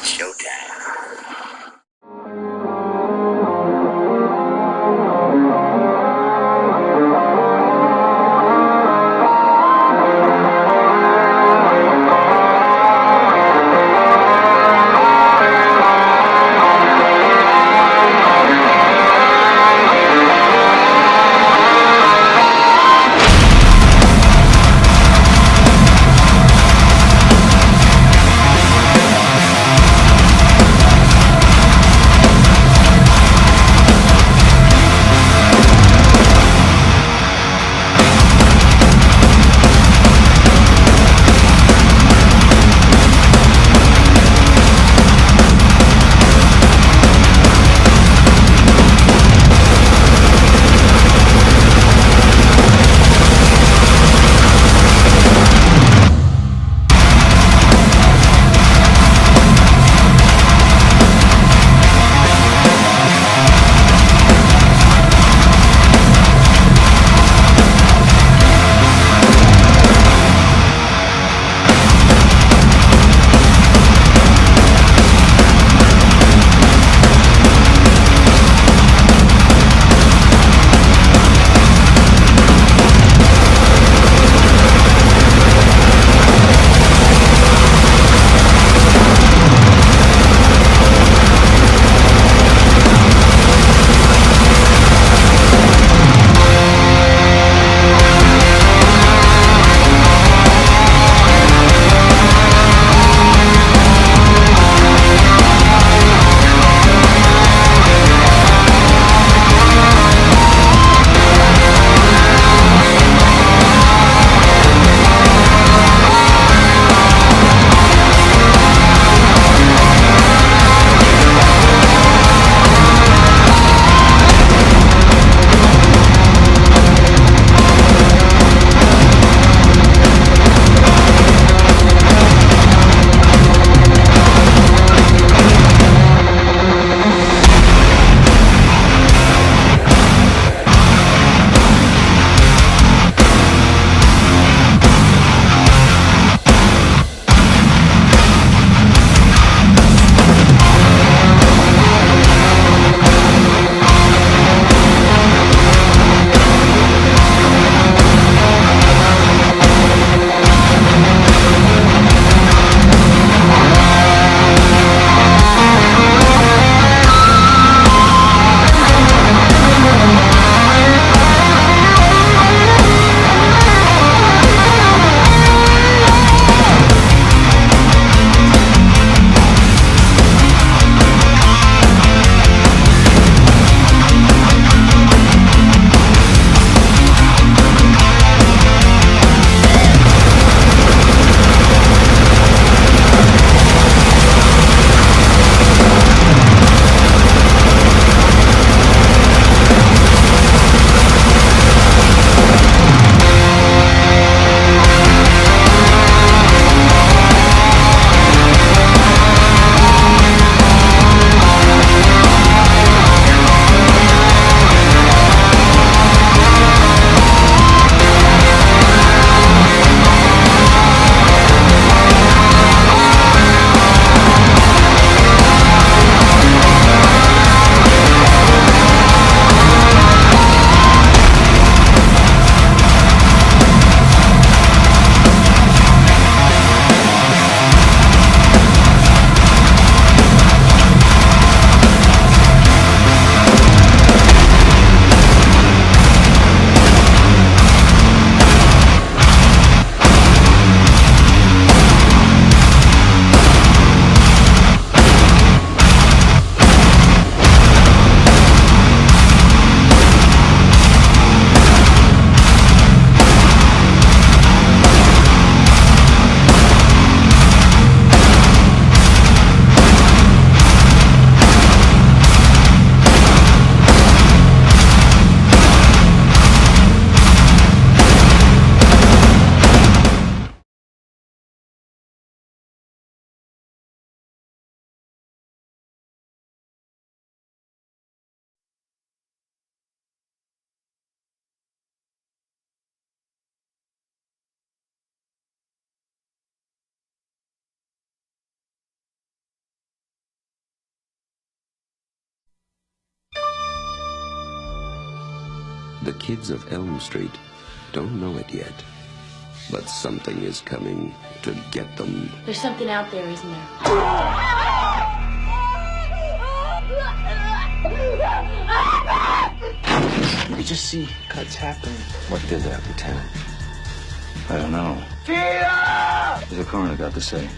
showtime. The kids of Elm Street don't know it yet, but something is coming to get them. There's something out there, isn't there? We just see cuts happening. What did that, Lieutenant? I don't know. What's the coroner got to say?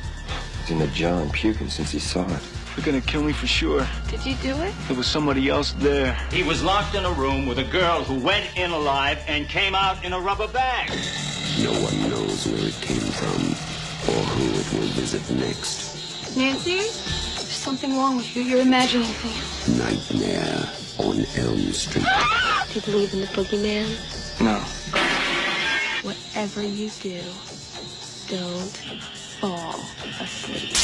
He's in the jail and puking since he saw it. They're gonna kill me for sure. Did you do it? There was somebody else there. He was locked in a room with a girl who went in alive and came out in a rubber bag. No one knows where it came from or who it will visit next. Nancy? There's something wrong with you. You're imagining things. Nightmare on Elm Street. Do you believe in the boogeyman? No. Whatever you do, don't fall asleep.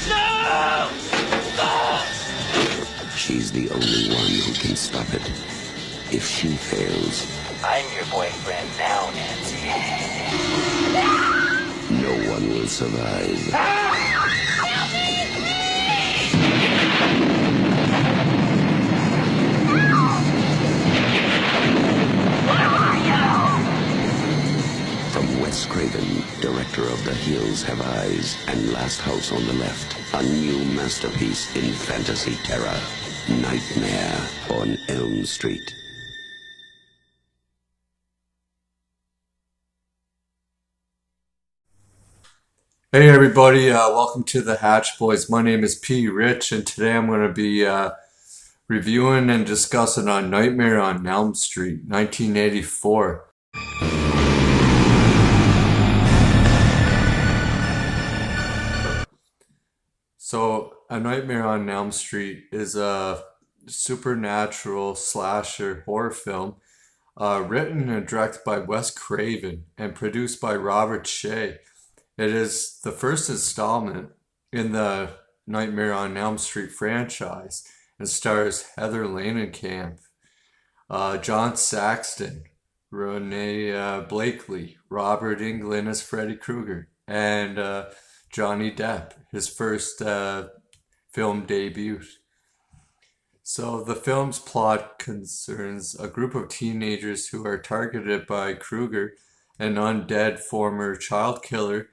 No! She's the only one who can stop it. If she fails, I'm your boyfriend now, Nancy. no one will survive. From Wes Craven, director of The Hills Have Eyes and Last House on the Left, a new masterpiece in fantasy terror, Nightmare on Elm Street. Hey everybody, welcome to the Hatch Boys. My name is P. Rich, and today I'm going to be reviewing and discussing on Nightmare on Elm Street, 1984. So, A Nightmare on Elm Street is a supernatural slasher horror film written and directed by Wes Craven and produced by Robert Shea. It is the first installment in the Nightmare on Elm Street franchise and stars Heather Lanencamp, Jon Saxton, Renee Blakely, Robert Englund as Freddy Krueger, and Johnny Depp, his first film debut. So the film's plot concerns a group of teenagers who are targeted by Krueger, an undead former child killer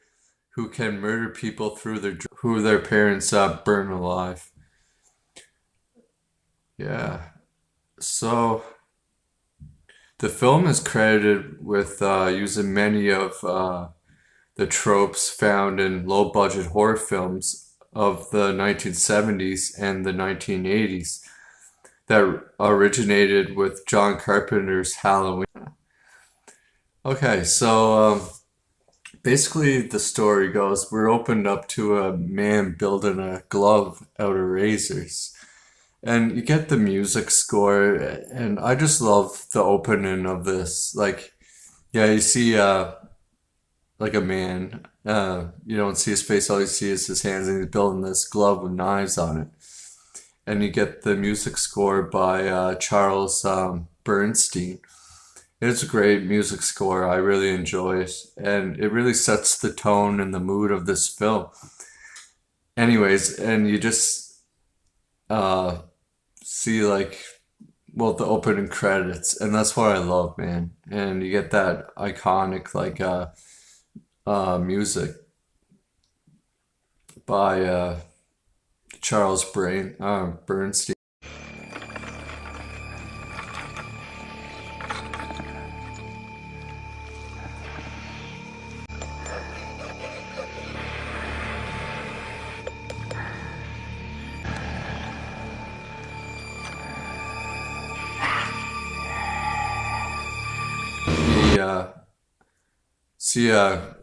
who can murder people who their parents burn alive. Yeah. So the film is credited with using many of the tropes found in low-budget horror films of the 1970s and the 1980s that originated with John Carpenter's Halloween. Okay, so basically the story goes, we're opened up to a man building a glove out of razors. And you get the music score, and I just love the opening of this. Like, yeah, you see like a man, you don't see his face, all you see is his hands, and he's building this glove with knives on it. And you get the music score by Charles Bernstein. It's a great music score. I really enjoy it. And it really sets the tone and the mood of this film. Anyways, and you just see like, well, the opening credits. And that's what I love, man. And you get that iconic like music by Charles Bernstein. See a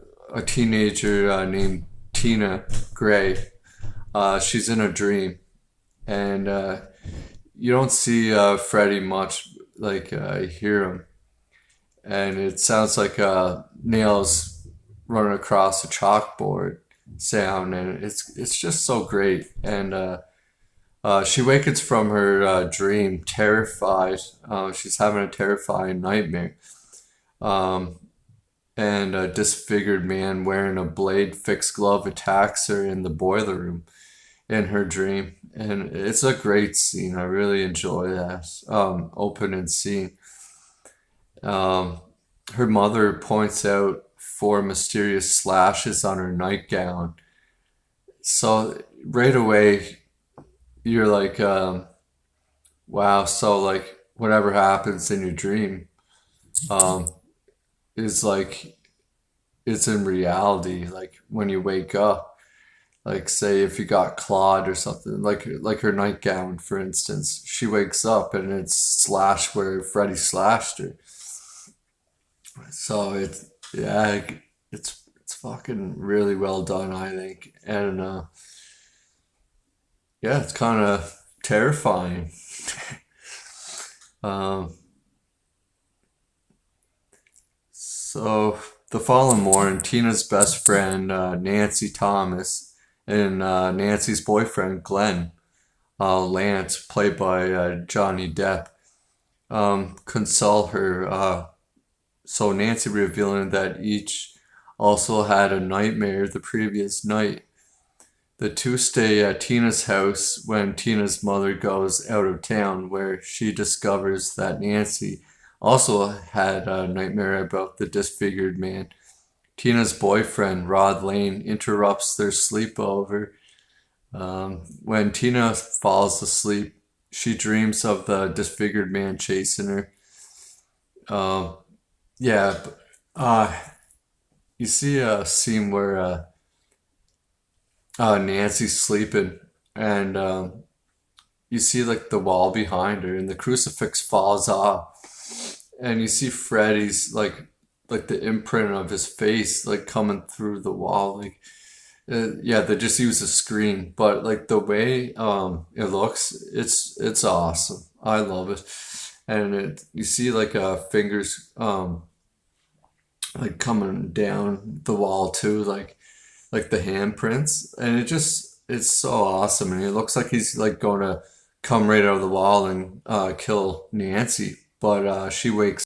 teenager named Tina Gray. She's in a dream, and you don't see Freddy much. Like you hear him, and it sounds like nails running across a chalkboard sound, and it's just so great. And she wakens from her dream terrified. She's having a terrifying nightmare. And a disfigured man wearing a blade-fixed glove attacks her in the boiler room. in her dream. And it's a great scene. I really enjoy that opening scene. Um, Her mother points out four mysterious slashes on her nightgown. So right away, you're like, wow, so like whatever happens in your dream um, is like it's in reality. Like when you wake up, like say if you got clawed or something, like her nightgown, for instance, she wakes up and it's slashed where Freddy slashed her. So it's yeah, it's fucking really well done, I think, and yeah, it's kind of terrifying. Um, so the following morning, Tina's best friend Nancy Thomas and Nancy's boyfriend Glenn Lance, played by Johnny Depp, console her. So Nancy revealing that each also had a nightmare the previous night. The two stay at Tina's house when Tina's mother goes out of town, where she discovers that Nancy also had a nightmare about the disfigured man. Tina's boyfriend, Rod Lane, interrupts their sleepover. When Tina falls asleep, she dreams of the disfigured man chasing her. Um, yeah, you see a scene where Nancy's sleeping, and you see like the wall behind her, and the crucifix falls off, and you see Freddy's like the imprint of his face like coming through the wall. Like yeah, they just use a screen, but like the way it looks, it's awesome. I love it, and you see like fingers like coming down the wall too, like the handprints, and it's so awesome, and it looks like he's like going to come right out of the wall and kill Nancy, but she wakes.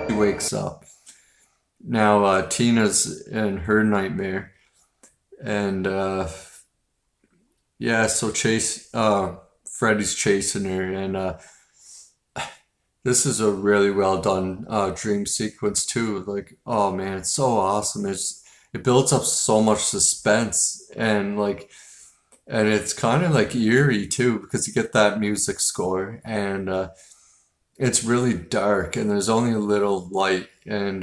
She wakes up. Now Tina's in her nightmare, and yeah, so Chase Freddy's chasing her, and this is a really well done dream sequence too. Like, oh man, it's so awesome. It builds up so much suspense, and it's kind of like eerie too, because you get that music score, and it's really dark, and there's only a little light, and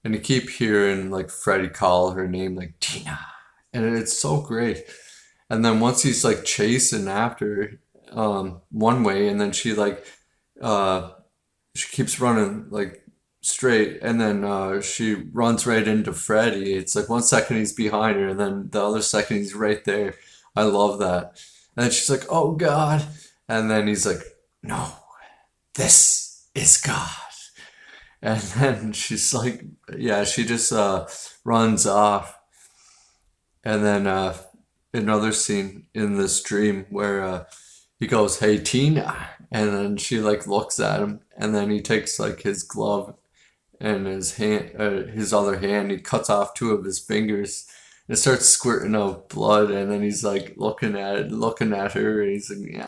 you keep hearing like Freddy call her name like Tina, and it's so great. And then once he's like chasing after her, one way, and then uh she keeps running like straight, and then she runs right into Freddy. It's like 1 second he's behind her, and then the other second he's right there. I love that. And then she's like, "Oh God," and then he's like, "No, this is God." And then she's like, yeah, she just runs off. And then another scene in this dream where he goes, "Hey Tina," and then she like looks at him, and then he takes like his glove and his other hand, he cuts off two of his fingers. And it starts squirting out blood, and then he's like looking at it, looking at her, and he's like, yeah.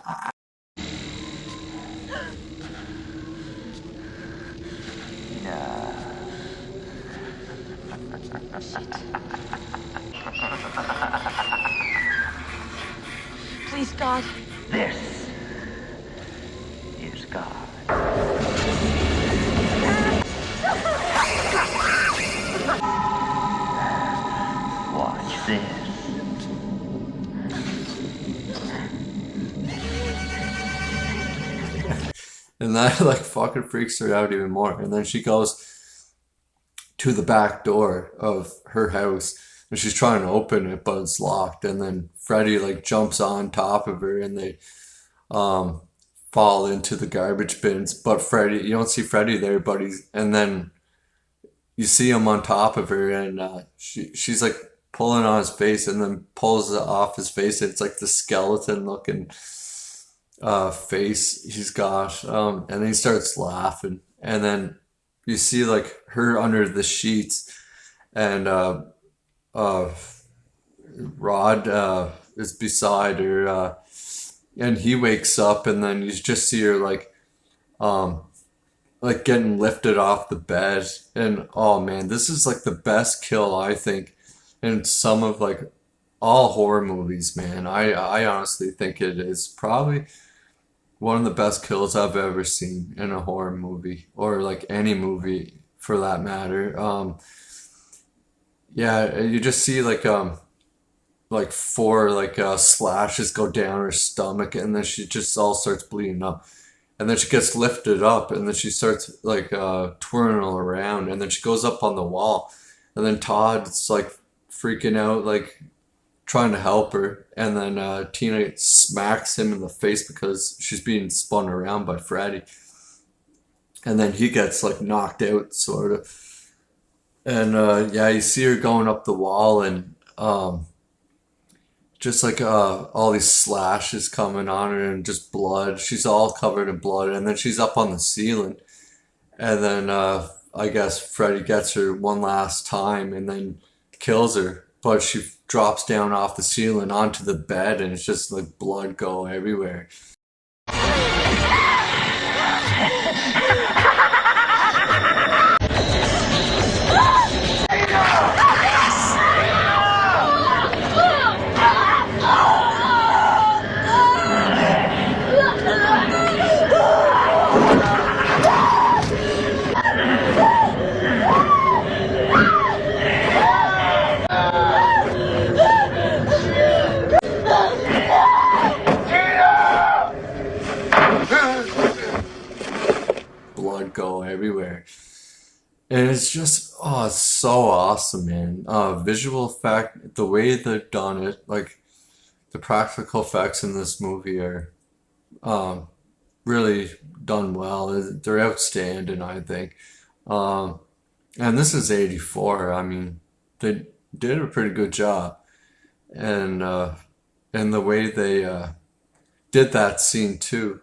Please, God. This is God. Watch this. And that like fucking freaks her out even more. And then she goes to the back door of her house, and she's trying to open it, but it's locked. And then Freddy like jumps on top of her, and they fall fall into the garbage bins, but Freddy, you don't see Freddy there, but and then you see him on top of her, and she's like pulling on his face, and then pulls it off his face. It's like the skeleton looking face he's got, and then he starts laughing, and then you see like her under the sheets, and Rod is beside her, and he wakes up, and then you just see her like getting lifted off the bed, and oh man, this is like the best kill I think in some of like all horror movies, man. I honestly think it is probably one of the best kills I've ever seen in a horror movie, or like any movie for that matter. Yeah, you just see like four slashes go down her stomach, and then she just all starts bleeding up, and then she gets lifted up, and then she starts like twirling around, and then she goes up on the wall, and then Todd's like freaking out, like trying to help her, and then Tina smacks him in the face because she's being spun around by Freddy, and then he gets like knocked out sort of, and yeah, you see her going up the wall, and just like all these slashes coming on her, and just blood. She's all covered in blood, and then she's up on the ceiling, and then I guess Freddy gets her one last time and then kills her, but she drops down off the ceiling onto the bed, and it's just like blood go everywhere. Blood go everywhere, and it's just, oh, it's so awesome, man. Visual effect, the way they've done it, like the practical effects in this movie are really done well. They're outstanding, I think. And this is 84. I mean, they did a pretty good job, and the way they did that scene too.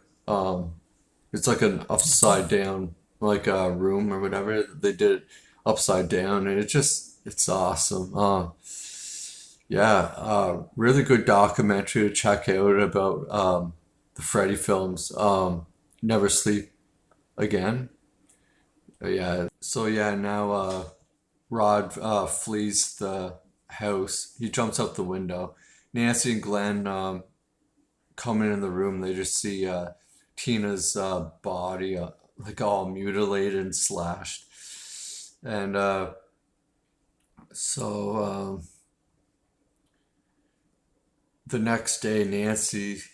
It's like an upside down, like a room or whatever. They did it upside down, and it's awesome. Yeah, really good documentary to check out about the Freddy films. Never Sleep Again. Yeah. So yeah, now Rod flees the house. He jumps out the window. Nancy and Glenn coming in the room. They just see Tina's body like all mutilated and slashed, and so the next day, Nancy's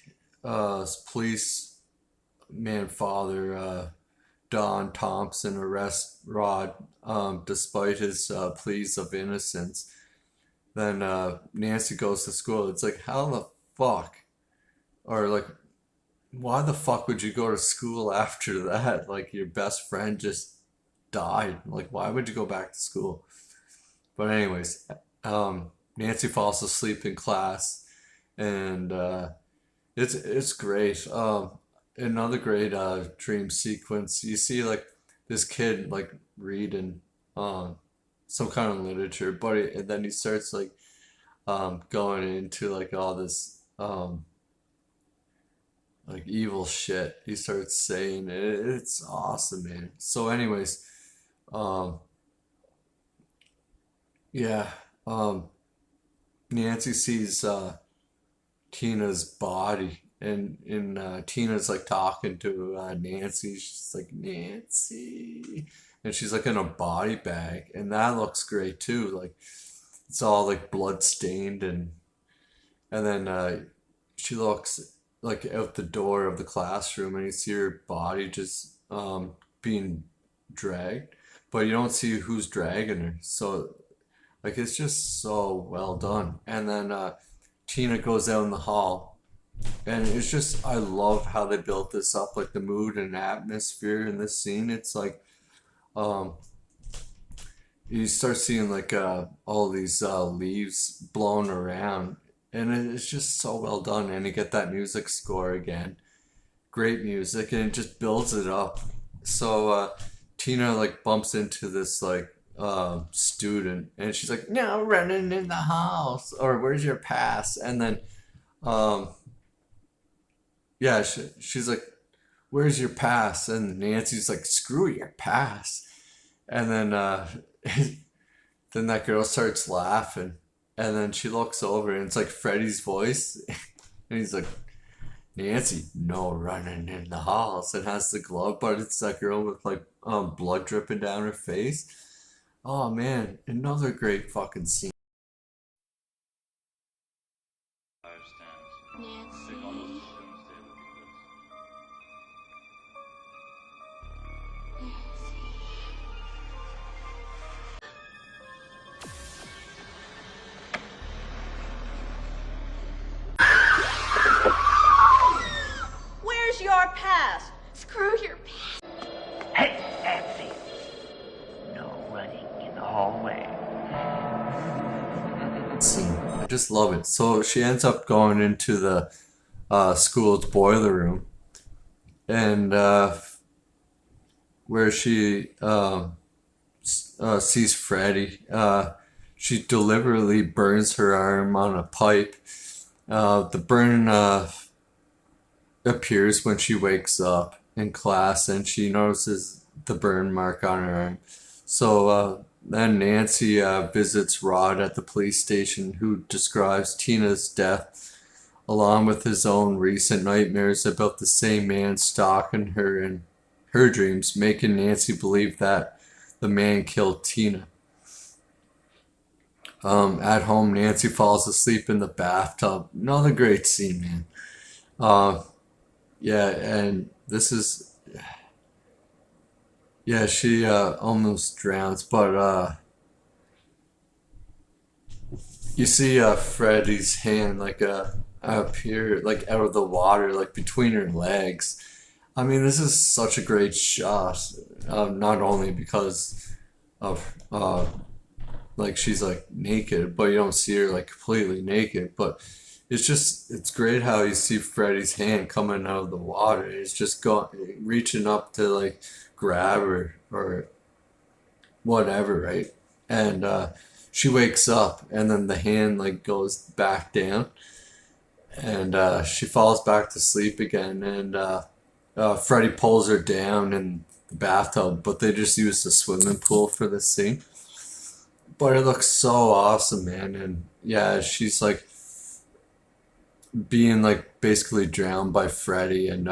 policeman father, Don Thompson, arrests Rod despite his pleas of innocence. Then Nancy goes to school. It's like, how the fuck, or like, why the fuck would you go to school after that? Like, your best friend just died. Like, why would you go back to school? But anyways, Nancy falls asleep in class, and it's great. Another great dream sequence. You see like this kid like reading some kind of literature, but and then he starts like going into like all this like evil shit. He starts saying it. It's awesome, man. So anyways, yeah, Nancy sees Tina's body, and Tina's like talking to Nancy. She's like, Nancy, and she's like in a body bag, and that looks great too. Like, it's all like blood stained, and then she looks like out the door of the classroom, and you see her body just being dragged, but you don't see who's dragging her. So like, it's just so well done. And then Tina goes out in the hall, And it's just, I love how they built this up, like the mood and atmosphere in this scene. It's like, um, you start seeing like all these leaves blown around, and it's just so well done. And you get that music score again, great music, and it just builds it up. So Tina like bumps into this like student, and she's like, "No running in the house," or "Where's your pass?" And then um, yeah, she's like, "Where's your pass?" And Nancy's like, "Screw your pass." And then then that girl starts laughing, and then she looks over, and it's like Freddy's voice, and he's like, "Nancy, no running in the halls," and has the glove, but it's that girl with like blood dripping down her face. Oh man, another great fucking scene. Nancy. Where's your pass? Screw your pass. Hey, Nancy. No running in the hallway. Scene. I just love it. So she ends up going into the school's boiler room, and where she sees Freddy. She deliberately burns her arm on a pipe. The burn appears when she wakes up in class, and she notices the burn mark on her arm. So then Nancy visits Rod at the police station, who describes Tina's death along with his own recent nightmares about the same man stalking her in her dreams, making Nancy believe that the man killed Tina. At home, Nancy falls asleep in the bathtub. Another great scene, man. Yeah, and this is, yeah, she almost drowns, but you see Freddy's hand like appear like out of the water, like between her legs. I mean, this is such a great shot. Not only because of like she's like naked, but you don't see her like completely naked. But it's great how you see Freddy's hand coming out of the water. It's just going reaching up to like grab her or whatever, right? And she wakes up, and then the hand like goes back down, and she falls back to sleep again. And Freddy pulls her down in the bathtub, but they just used the swimming pool for this scene. But it looks so awesome, man. And yeah, she's like being like basically drowned by Freddy, and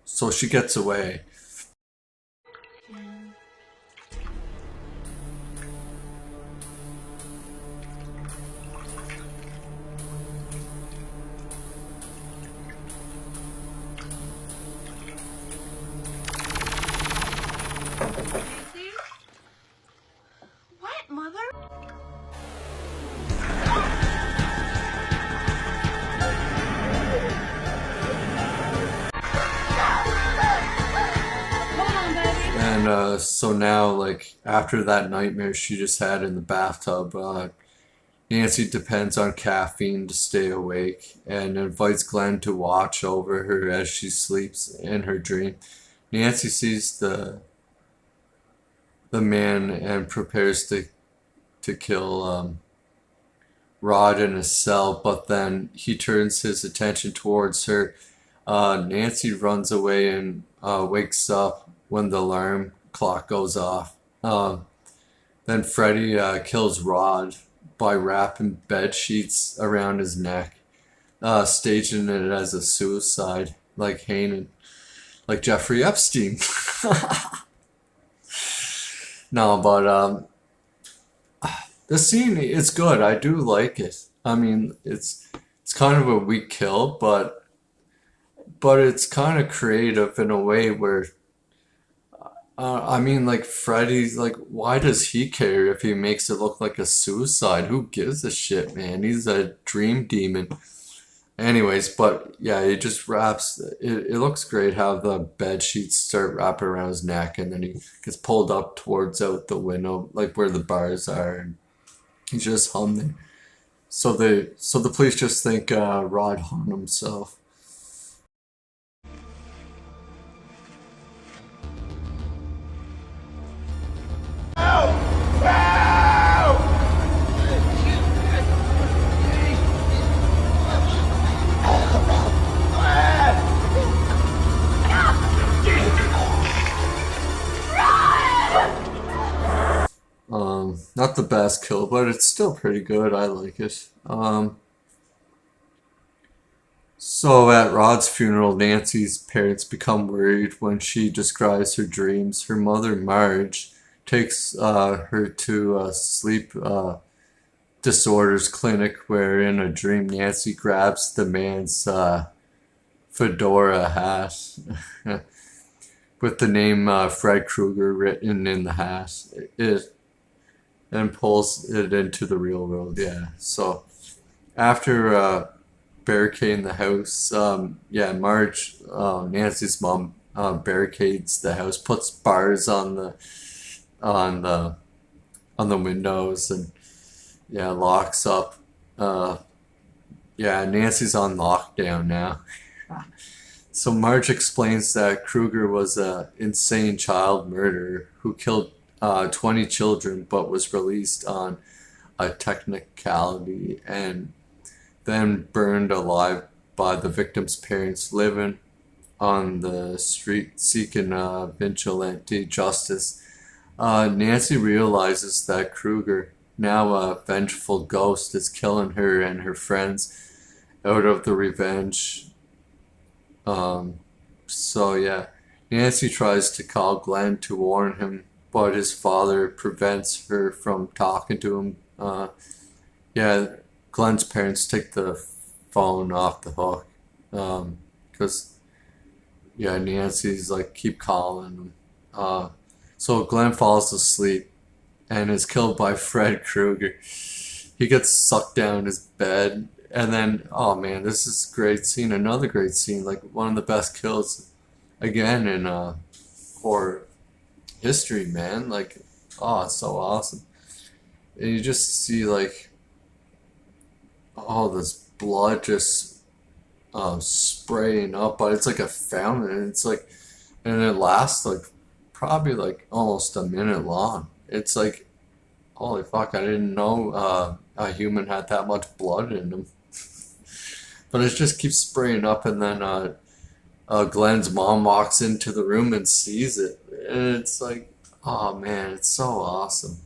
so she gets away. What, Mother? And so now, like after that nightmare she just had in the bathtub, Nancy depends on caffeine to stay awake and invites Glenn to watch over her as she sleeps in her dream. Nancy sees the man and prepares to kill Rod in his cell, but then he turns his attention towards her. Nancy runs away and wakes up when the alarm clock goes off. Then Freddy kills Rod by wrapping bed sheets around his neck, staging it as a suicide, like Hanan, like Jeffrey Epstein. No, but the scene is good. I do like it. I mean, it's kind of a weak kill, but it's kind of creative in a way where I mean, like Freddy's like, why does he care if he makes it look like a suicide? Who gives a shit, man? He's a dream demon. Anyways, but yeah, he just wraps it looks great how the bed sheets start wrapping around his neck and then he gets pulled up towards out the window, like where the bars are, and he's just humming. So the police just think Rod hung himself. Not the best kill, but it's still pretty good. I like it. So at Rod's funeral, Nancy's parents become worried when she describes her dreams. Her mother, Marge, takes her to a sleep disorders clinic where in a dream Nancy grabs the man's fedora hat with the name Fred Krueger written in the hat. It and pulls it into the real world. Yeah. So after barricading the house, Marge, Nancy's mom, barricades the house, puts bars on the windows, and locks up. Nancy's on lockdown now. So Marge explains that Krueger was a insane child murderer who killed 20 children but was released on a technicality and then burned alive by the victim's parents living on the street seeking vigilante justice. Nancy realizes that Krueger, now a vengeful ghost, is killing her and her friends out of the revenge. Nancy tries to call Glenn to warn him, but his father prevents her from talking to him. Glenn's parents take the phone off the hook because Nancy's like keep calling him. So Glenn falls asleep and is killed by Fred Krueger. He gets sucked down his bed, and then this is a great scene. Another great scene, like one of the best kills again in horror history, man. Like, it's so awesome. And you just see like all this blood just spraying up, but it's like a fountain, and it's like, and it lasts like probably like almost a minute long. It's like, holy fuck, I didn't know a human had that much blood in them. But it just keeps spraying up, and then Glenn's mom walks into the room and sees it, and it's like, oh man, it's so awesome.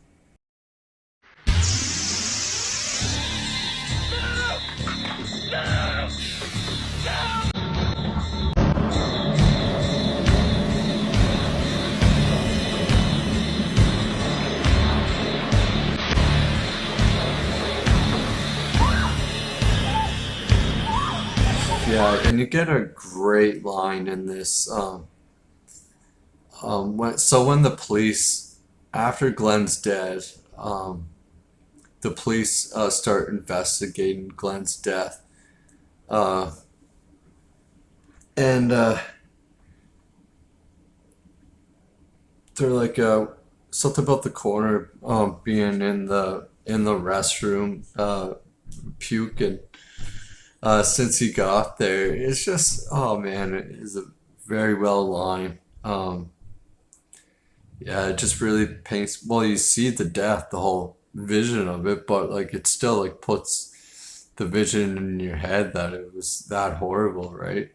Yeah, and you get a great line in this. When the police, after Glenn's dead, the police start investigating Glenn's death, and they're like something about the coroner being in the restroom puking. Since he got there, it's just, oh man, it is a very well line. It just really paints. Well, you see the death, the whole vision of it, but like it still like puts the vision in your head that it was that horrible, right?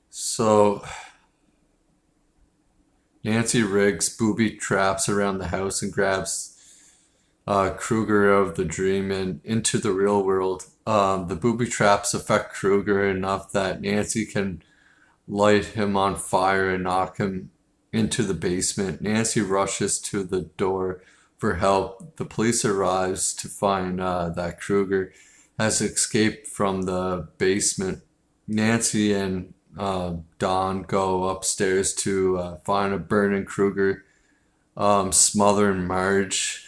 So Nancy rigs booby traps around the house and grabs Krueger out of the dream and into the real world. The booby traps affect Krueger enough that Nancy can light him on fire and knock him into the basement. Nancy rushes to the door for help. The police arrives to find that Krueger has escaped from the basement. Nancy and Dawn go upstairs to find a burning Krueger smothering Marge.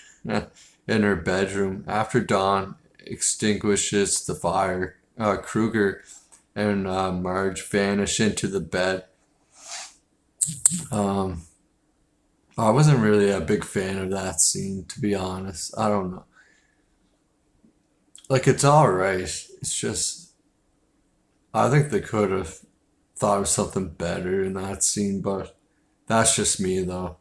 in her bedroom. After Dawn extinguishes the fire, Krueger and Marge vanish into the bed. Um, I wasn't really a big fan of that scene, to be honest. I don't know. Like, it's alright. It's just, I think they could have thought of something better in that scene, but that's just me, though.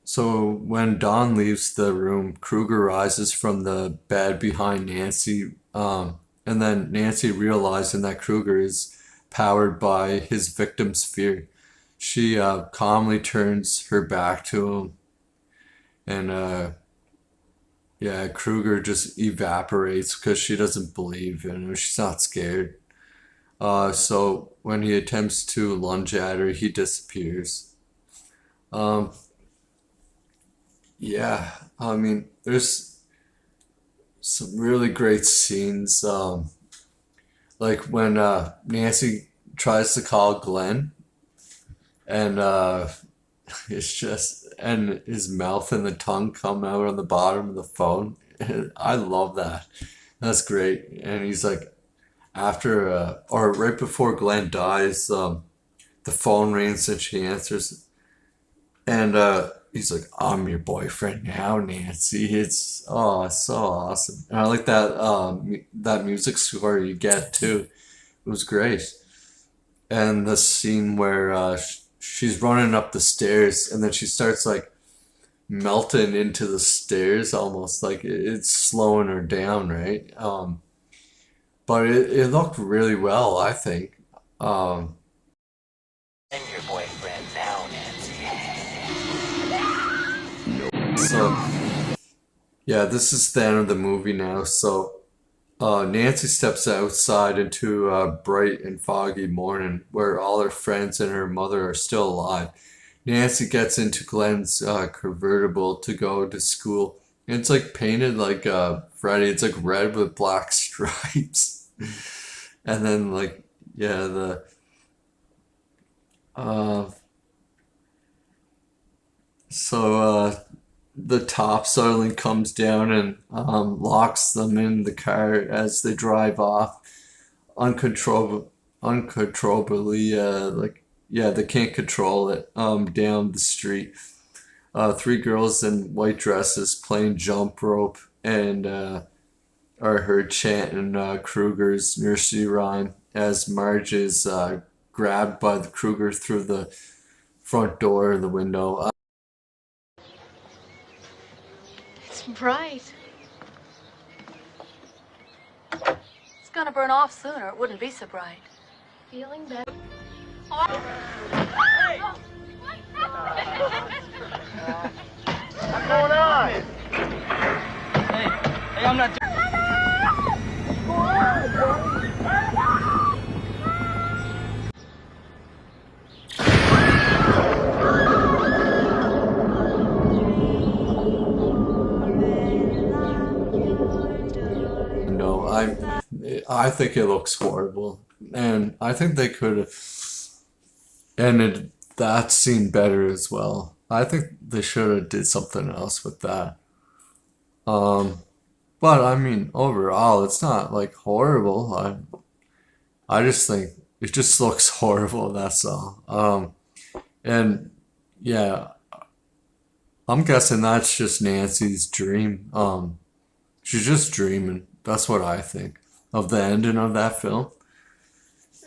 So when Dawn leaves the room, Krueger rises from the bed behind Nancy, and then Nancy, realizing that Krueger is powered by his victim's fear, she calmly turns her back to him, and yeah, Krueger just evaporates because she doesn't believe in him. She's not scared. So when he attempts to lunge at her, he disappears. Um, yeah, I mean, there's some really great scenes. Like when Nancy tries to call Glenn, and it's just, and his mouth and the tongue come out on the bottom of the phone. I love that. That's great. And he's like, after or right before Glenn dies, the phone rings and she answers, and he's like, "I'm your boyfriend now, Nancy." It's so awesome. And I like that that music score you get too. It was great. And the scene where she's running up the stairs and then she starts like melting into the stairs, almost like it's slowing her down, right? But it looked really well, I think. Um, And your boyfriend now, Nancy. so yeah, this is the end of the movie now. So Nancy steps outside into a bright and foggy morning where all her friends and her mother are still alive. Nancy gets into Glenn's convertible to go to school. And it's like painted like Freddy. It's like red with black stripes. And then like, yeah, uh the top suddenly comes down and locks them in the car as they drive off uncontrollably, like, yeah, they can't control it, down the street. Three girls in white dresses playing jump rope and are heard chanting Krueger's nursery rhyme as Marge is grabbed by the Krueger through the front door and the window. It's bright. It's gonna burn off sooner. It wouldn't be so bright. Feeling better? What's going on? Hey, I'm not doing. No, I think it looks horrible, and I think they could have ended that scene better as well. I think they should have did something else with that. Um, but I mean, overall, it's not like horrible. I just think it just looks horrible. That's all. And yeah, I'm guessing that's just Nancy's dream. She's just dreaming. That's what I think of the ending of that film.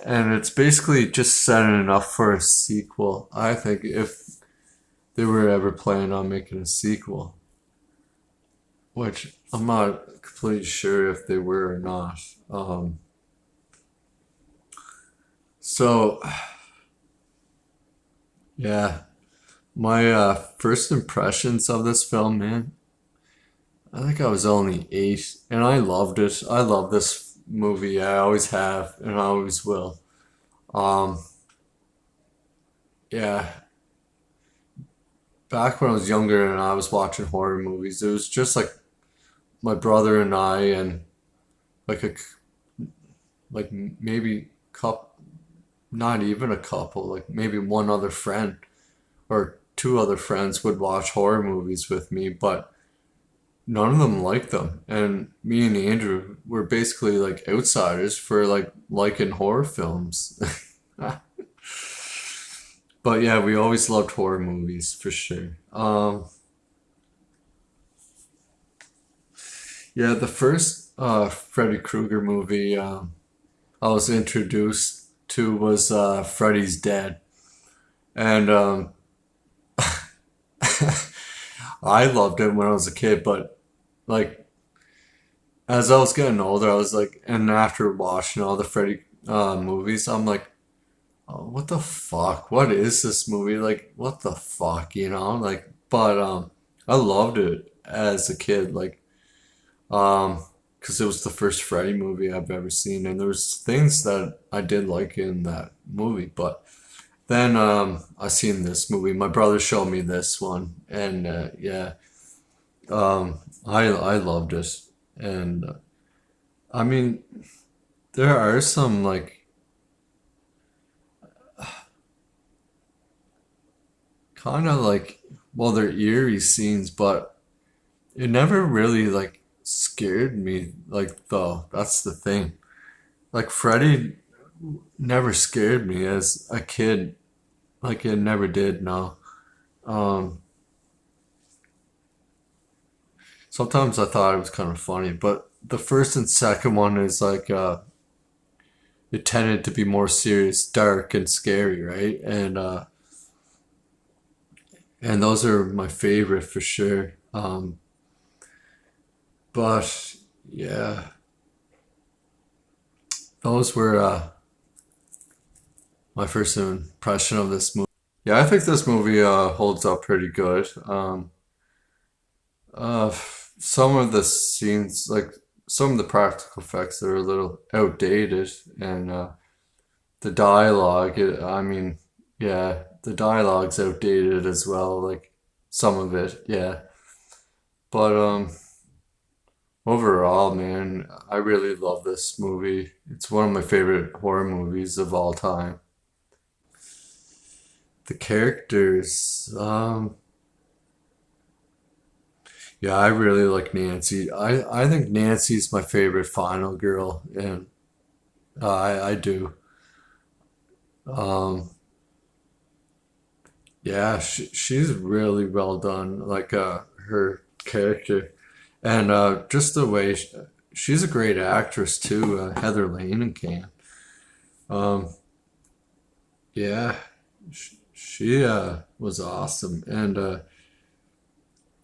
And it's basically just setting it up for a sequel. I think if they were ever planning on making a sequel, which I'm not completely sure if they were or not. So yeah, my first impressions of this film, man, I think I was only 8, and I loved it. I love this movie. I always have, and I always will. Um, yeah, back when I was younger and I was watching horror movies, it was just like my brother and I, and like like maybe not even a couple, like maybe one other friend, or two other friends would watch horror movies with me, but none of them liked them. And me and Andrew were basically like outsiders for like liking horror films. But yeah, we always loved horror movies for sure. Yeah, the first Freddy Krueger movie I was introduced to was Freddy's Dead. And I loved it when I was a kid, but like as I was getting older, I was like, and after watching all the Freddy movies, I'm like, oh, what the fuck? What is this movie? Like, what the fuck, you know? Like, but I loved it as a kid, like, because it was the first Freddy movie I've ever seen, and there was things that I did like in that movie, but then I seen this movie. My brother showed me this one, and yeah, I loved it, and I mean, there are some like kind of like, well, they're eerie scenes, but it never really like scared me. Like, though, that's the thing. Like Freddy never scared me as a kid. Like it never did. No. Um, Sometimes I thought it was kind of funny, but the first and second one is like it tended to be more serious, dark, and scary, right? And those are my favorite for sure. But yeah, those were my first impression of this movie. Yeah, I think this movie holds up pretty good. Some of the scenes, like some of the practical effects, are a little outdated, and the dialogue. I mean, yeah, the dialogue's outdated as well. Like some of it, yeah. But overall, man, I really love this movie. It's one of my favorite horror movies of all time. The characters, yeah, I really like Nancy. I think Nancy's my favorite final girl, and I do. Um, yeah, she's really well done. Like her character, and just the way she's a great actress too. Heather Lanencamp. Um, yeah, she was awesome, and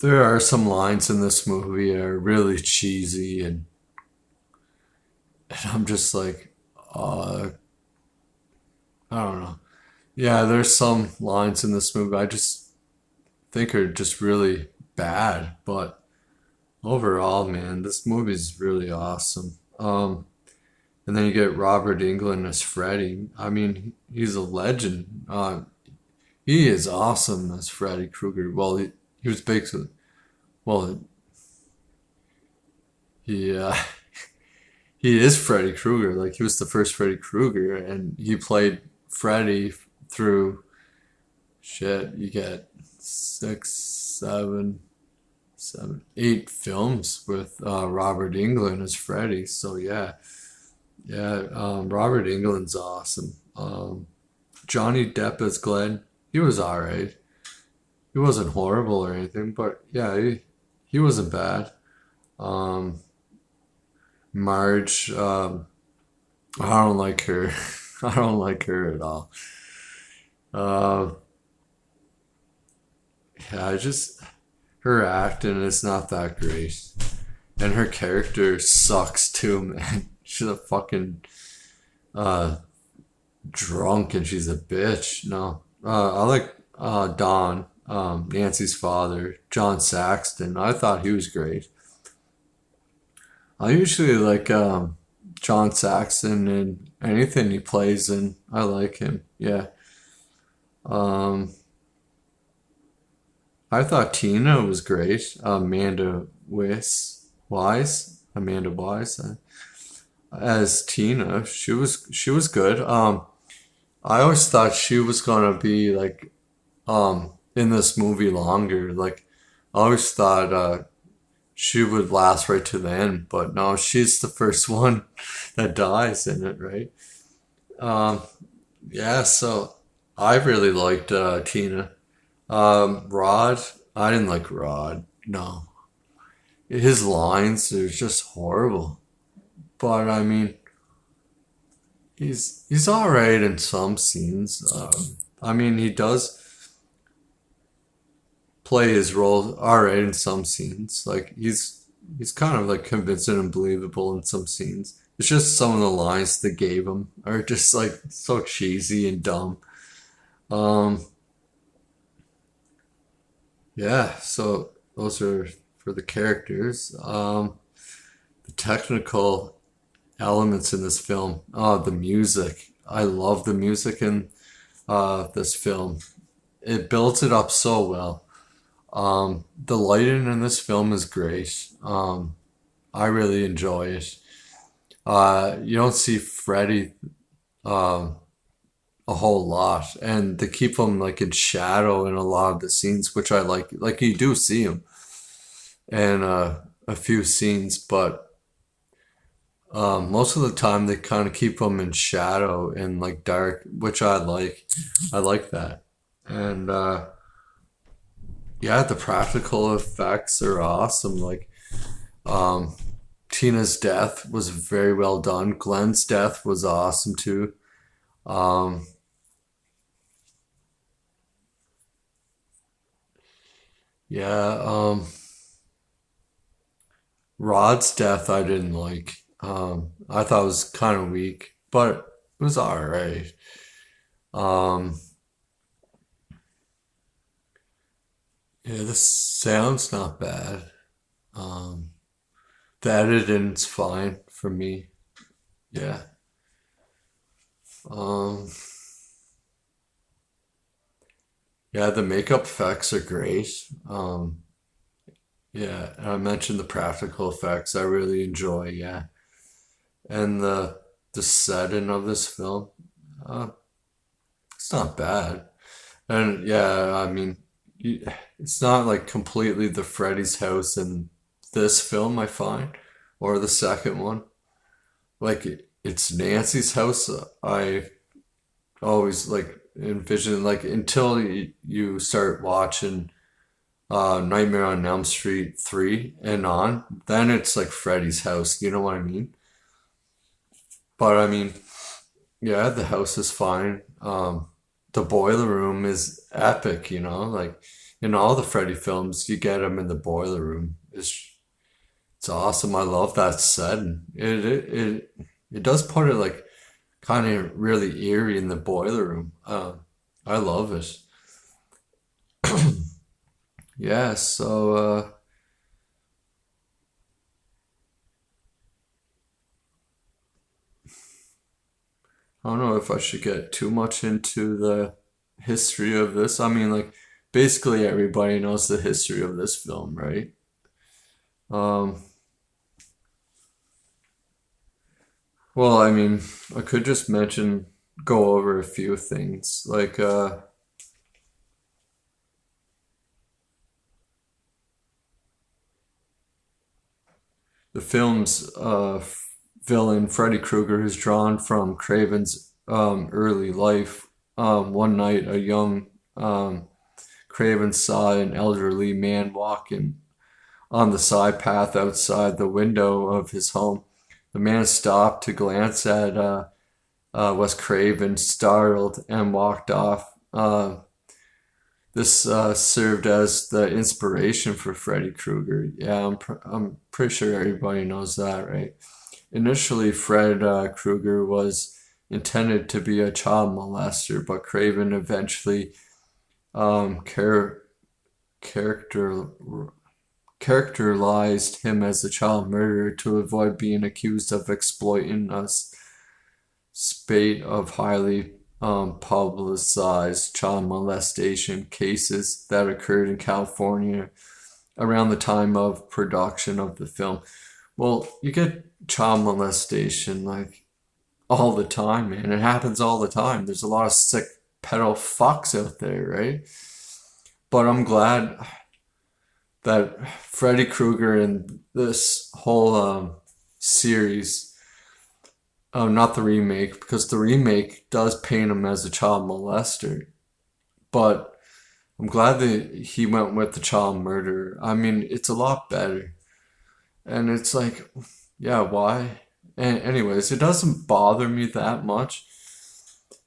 there are some lines in this movie that are really cheesy, and I'm just like, I don't know. Yeah, there's some lines in this movie I just think are just really bad, but overall, man, this movie is really awesome. And then you get Robert Englund as Freddy. I mean, he's a legend. He is awesome as Freddy Krueger. Well, he was basically, well, he he is Freddy Krueger. Like he was the first Freddy Krueger, and he played Freddy through shit. You get six, seven, 8 films with Robert Englund as Freddy. So yeah, yeah. Robert Englund's awesome. Johnny Depp as Glenn. He was alright. He wasn't horrible or anything, but yeah, he wasn't bad. Um, Marge, I don't like her. I don't like her at all. Uh, yeah, her acting is not that great, and her character sucks too, man. She's a fucking uh drunk, and she's a bitch. No, I like Don, Nancy's father, Jon Saxton. I thought he was great. I usually like Jon Saxton in anything he plays in. I like him. Yeah. Um, I thought Tina was great. Amanda Wise, as Tina. She was good. I always thought she was gonna be like in this movie longer. Like, I always thought she would last right to the end, but no, she's the first one that dies in it, right? Um, yeah, so I really liked Tina. Rod, I didn't like Rod. No, his lines are just horrible. But I mean, he's all right in some scenes. I mean, he does play his role all right in some scenes. Like he's kind of like convincing and believable in some scenes. It's just some of the lines they gave him are just like so cheesy and dumb. Um, yeah, so those are for the characters. The technical elements in this film. Oh, the music. I love the music in this film. It builds it up so well. The lighting in this film is great. I really enjoy it. You don't see Freddy um, a whole lot, and they keep him like in shadow in a lot of the scenes, which I like. Like you do see him in a few scenes, but most of the time they kind of keep him in shadow and like dark, which I like. I like that, and yeah, the practical effects are awesome. Like um, Tina's death was very well done. Glenn's death was awesome too. Um, yeah, Rod's death I didn't like. I thought it was kind of weak, but it was alright. Um, yeah, the sound's not bad. Um, the editing's fine for me. Yeah. Um, yeah, the makeup effects are great. Yeah, and I mentioned the practical effects I really enjoy, yeah. And the setting of this film, uh, it's not bad. And yeah, I mean, it's not like completely the Freddy's house in this film, I find, or the second one. Like it's Nancy's house. I always like envision like until you start watching Nightmare on Elm Street 3 and on, then it's like Freddy's house. You know what I mean? But I mean, yeah, the house is fine. The boiler room is epic, you know, like in all the Freddy films, you get him in the boiler room. It's awesome. I love that setting. It does put it like kind of really eerie in the boiler room. I love it. Yeah, so I don't know if I should get too much into the history of this. I mean, like basically everybody knows the history of this film, right? Um, well, I mean, I could just go over a few things. Like, the film's villain, Freddy Krueger, is drawn from Craven's early life. One night, a young Craven saw an elderly man walking on the side path outside the window of his home. The man stopped to glance at Wes Craven, startled, and walked off. This served as the inspiration for Freddy Krueger. Yeah, I'm pretty sure everybody knows that, right? Initially, Fred Krueger was intended to be a child molester, but Craven eventually um, char- character characterized him as a child murderer to avoid being accused of exploiting a spate of highly publicized child molestation cases that occurred in California around the time of production of the film. Well, you get child molestation like all the time, man. It happens all the time. There's a lot of sick pedo fucks out there, right? but I'm glad that Freddy Krueger in this whole series, not the remake, because the remake does paint him as a child molester, but I'm glad that he went with the child murderer. I mean, it's a lot better. And it's like, yeah, why? And anyways, it doesn't bother me that much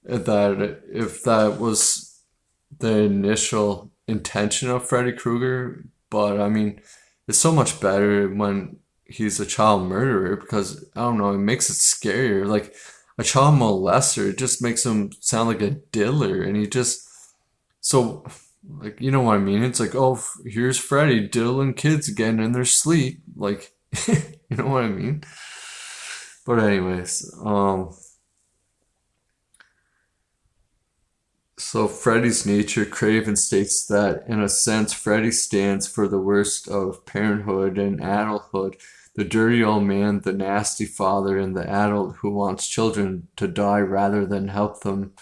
that if that was the initial intention of Freddy Krueger, but I mean, it's so much better when he's a child murderer because I don't know, it makes it scarier. Like a child molester, it just makes him sound like a diller, and he just so like you know what I mean? It's like, oh, here's Freddy diddling kids again in their sleep, like you know what I mean? But anyways, so Freddy's nature, Craven states that in a sense, Freddy stands for the worst of parenthood and adulthood. The dirty old man, the nasty father, and the adult who wants children to die rather than help them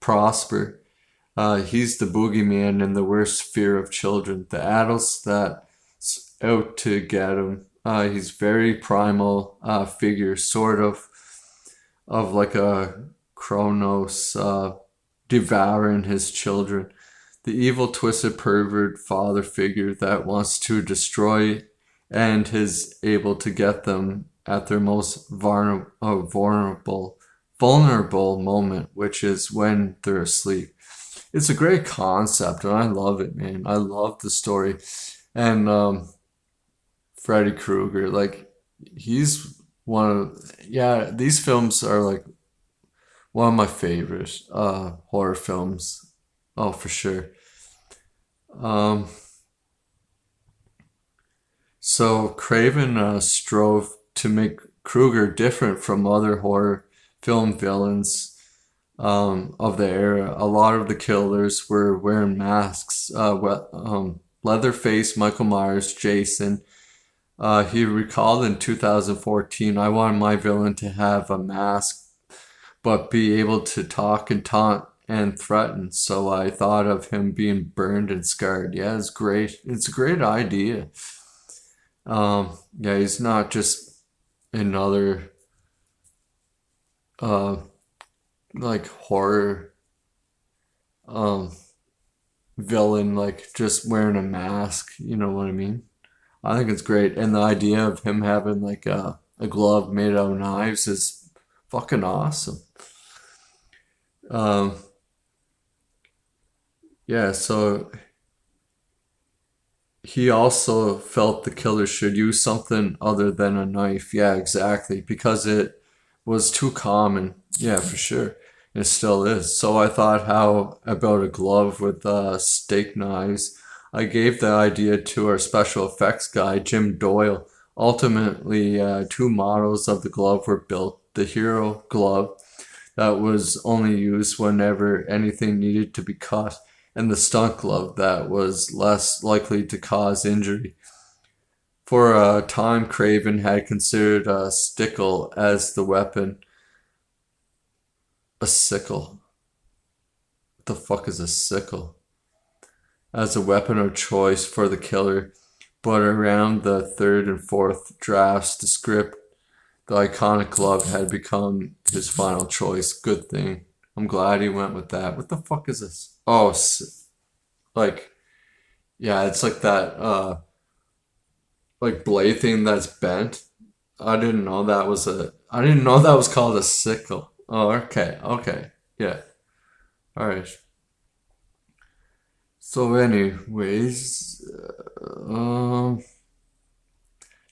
prosper. He's the boogeyman and the worst fear of children. The adults that's out to get him. He's very primal figure, sort of like a Kronos devouring his children. The evil, twisted, pervert father figure that wants to destroy and is able to get them at their most vulnerable moment, which is when they're asleep. It's a great concept, and I love it, man. I love the story. And Freddy Krueger, like, he's one of, yeah, these films are like one of my favorite horror films. Oh, for sure. So Craven strove to make Krueger different from other horror film villains of the era. A lot of the killers were wearing masks. Leatherface, Michael Myers, Jason. He recalled in 2014, I wanted my villain to have a mask but be able to talk and taunt and threaten. So I thought of him being burned and scarred. Yeah, it's great. It's a great idea. Yeah, he's not just another like horror villain, like just wearing a mask. You know what I mean? I think it's great, and the idea of him having like a glove made out of knives is fucking awesome. Yeah, so he also felt the killer should use something other than a knife. Yeah, exactly, because it was too common. Yeah, for sure. It still is. So I thought, how about a glove with steak knives? I gave the idea to our special effects guy, Jim Doyle. Ultimately, two models of the glove were built. The hero glove that was only used whenever anything needed to be cut, and the stunt glove that was less likely to cause injury. For a time, Craven had considered a stickle as the weapon. A sickle. What the fuck is a sickle? As a weapon of choice for the killer, but around the third and fourth drafts, the script, the iconic glove had become his final choice. Good thing. I'm glad he went with that. What the fuck is this? Oh, like, yeah, it's like that, like blade thing that's bent. I didn't know that was called a sickle. Oh, okay, yeah. All right. So, anyways,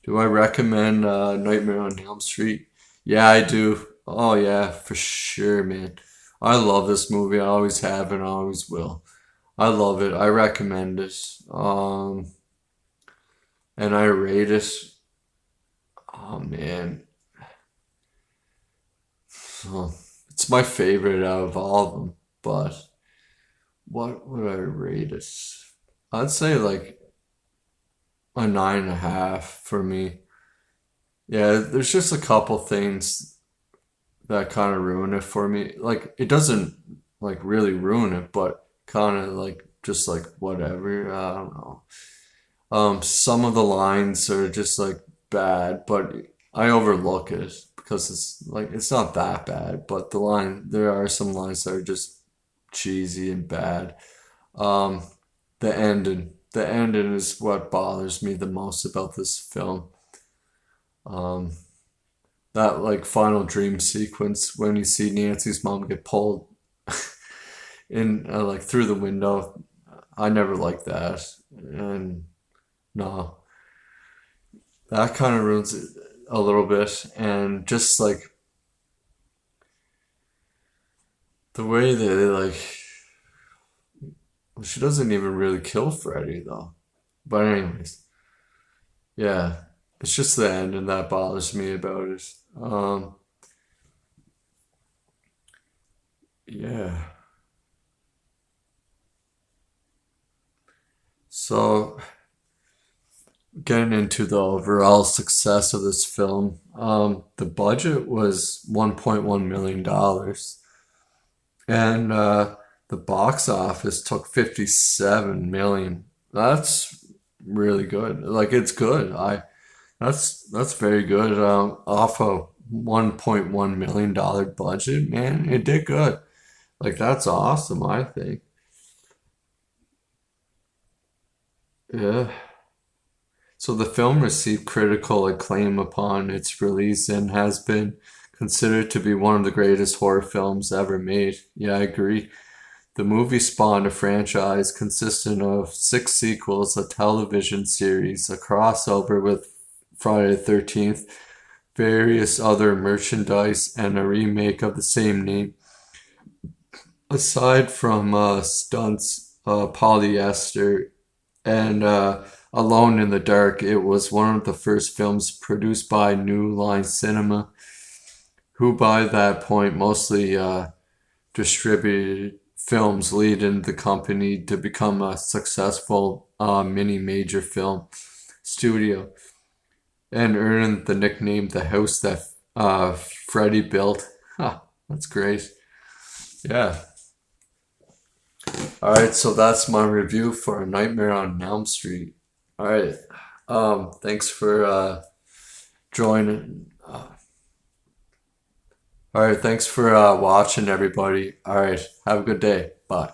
do I recommend Nightmare on Elm Street? Yeah, I do. Oh yeah, for sure, man. I love this movie. I always have and I always will. I love it. I recommend it. And I rate it. Oh man. Oh, it's my favorite out of all of them. But what would I rate it? I'd say like a 9.5 for me. Yeah, there's just a couple things that kind of ruin it for me. Like, it doesn't like really ruin it, but kind of like just like whatever. I don't know. Some of the lines are just like bad, but I overlook it because it's not that bad, but there are some lines that are just cheesy and bad. Um, the ending is what bothers me the most about this film. Um, that like final dream sequence when you see Nancy's mom get pulled in like through the window. I never liked that, and no, that kind of ruins it a little bit, and just like the way they like, she doesn't even really kill Freddy though. But anyways, yeah, it's just the end, and that bothers me about it. Yeah. So getting into the overall success of this film, the budget was $1.1 million, and the box office took 57 million. That's really good. Like it's good. That's very good. Off a $1.1 million budget, man, it did good. Like that's awesome, I think. Yeah. So the film received critical acclaim upon its release and has been considered to be one of the greatest horror films ever made. Yeah, I agree. The movie spawned a franchise consisting of 6 sequels, a television series, a crossover with Friday the 13th, various other merchandise, and a remake of the same name. Aside from stunts, polyester, and Alone in the Dark, it was one of the first films produced by New Line Cinema, who by that point mostly distributed films, leading the company to become a successful mini major film studio and earning the nickname The House That Freddy Built. Huh, that's great. Yeah. Alright, so that's my review for A Nightmare on Elm Street. Alright, thanks for joining. Alright, thanks for watching, everybody. Alright, have a good day. Bye.